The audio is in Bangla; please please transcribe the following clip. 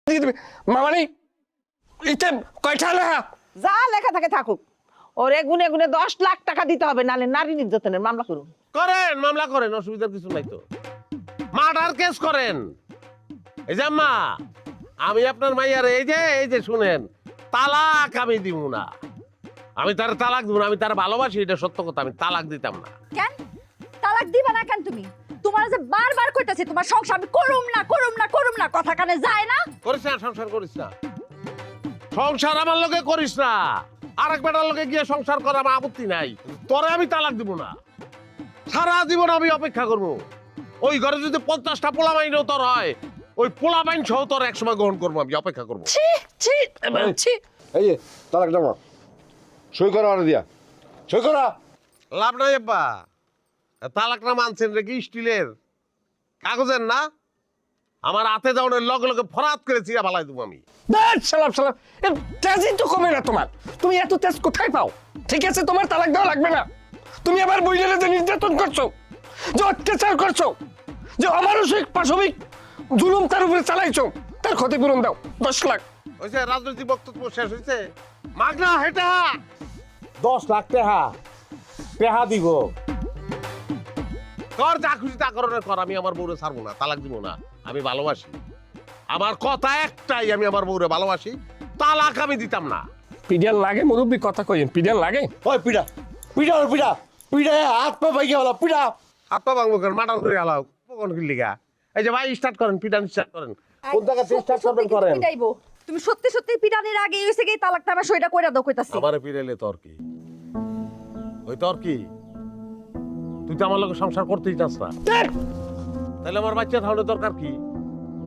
দিয়ে দিবে মামানি ইতে কয়টা লেখা যা লেখা থাকে থাকুক, ওরে গুনে গুনে 10 লাখ টাকা দিতে হবে, নালে নারী নির্যাতনের মামলা করুন। করেন, মামলা করেন, অসুবিধার কিছু নাই তো। মার্ডার কেস করেন। এই যে আম্মা, আমি আপনার মাইয়ার এই যে শুনেন, তালাক আমি দিব না। আমি তার তালাক দিব না, আমি তার ভালোবাসি, এটা সত্য কথা, আমি তালাক দিতাম না। কেন তালাক দিবা না কেন তুমি? তোমার যে বারবার কইতাছি তোমার সংসার আমি করুম না করুম না করুম না, কথা কানে যায় না? করিস না, সংসার করিস না, সংসার আমার লগে করিস না। আরেক বেটার লগে গিয়ে সংসার করা আমার আপত্তি নাই, তোরে আমি তালাক দিব না। সারা জীবন আমি অপেক্ষা করব। ওই ঘরে যদি 50টা পোলা মাইনও তোর হয়, ওই পোলা মাইন সহ তোর একসময় গ্রহণ করবো, আমি অপেক্ষা করবো। ছি ছি ছি এই যে তালাক নামা, সই করা আর দিয়া, সই করা। লাভ নাই আব্বা, তালাকটা মানছেন রে কি স্টিলের কাগজের না? আমার হাতে যাওয়ার লগে লগে ফরাত করে চিরা ভালাই দেবো আমি। সালাম সালাম, তেজই তো কমে না তোমার। তুমি এত তেজ কোথায় পাও? ঠিক আছে, তোমার তালাক দেওয়া লাগবে না। তুমি আবার বইলের যে নির্যাতন করছো, যে অত্যাচার করছো, যে অমানসিক পাশবিক জুলুম তার উপরে চালাইছো, তার ক্ষতিপূরণ দাও 10 লাখ। ওই যে রাজনৈতিক বক্তব্য শেষ হয়েছে, মাগনা হেটা 10 লাখ টেহা দিব। কর যা খুশি তা করণের কর, আমি আমার বউরে ছাড়বো না, তালাক দিব না। আমি ভালোবাসি, আমার কথা একটাই, আমি আমার বউরে ভালোবাসি, তালাক আমি দিতাম না। পিডিয়াল লাগে মুরব্বী, কথা কইেন, পিডিয়াল লাগে। ওই পিঠা পিঠা ওর পিঠা পিঠা হাত পা ভাই গেল পিঠা। আপা ভাঙবো কেন, মাটান করে আলাও কোন কিলিগা। এই যে ভাই স্টার্ট করেন, পিটান স্টার্ট করেন, কোন জায়গা স্টার্ট করবেন করেন। পিটাইবো তুমি সত্যি সত্যি পিটানির আগে হইছে কি তালাকটা আমার সইটা কইরা দাও কইতাছি। আমারে পিটাইলে তোর কি? ওই তোর কি? তুই তো আমার লগে সংসার করতেই চাস না, তাহলে আমার বাচ্চা থাকলে দরকার কি?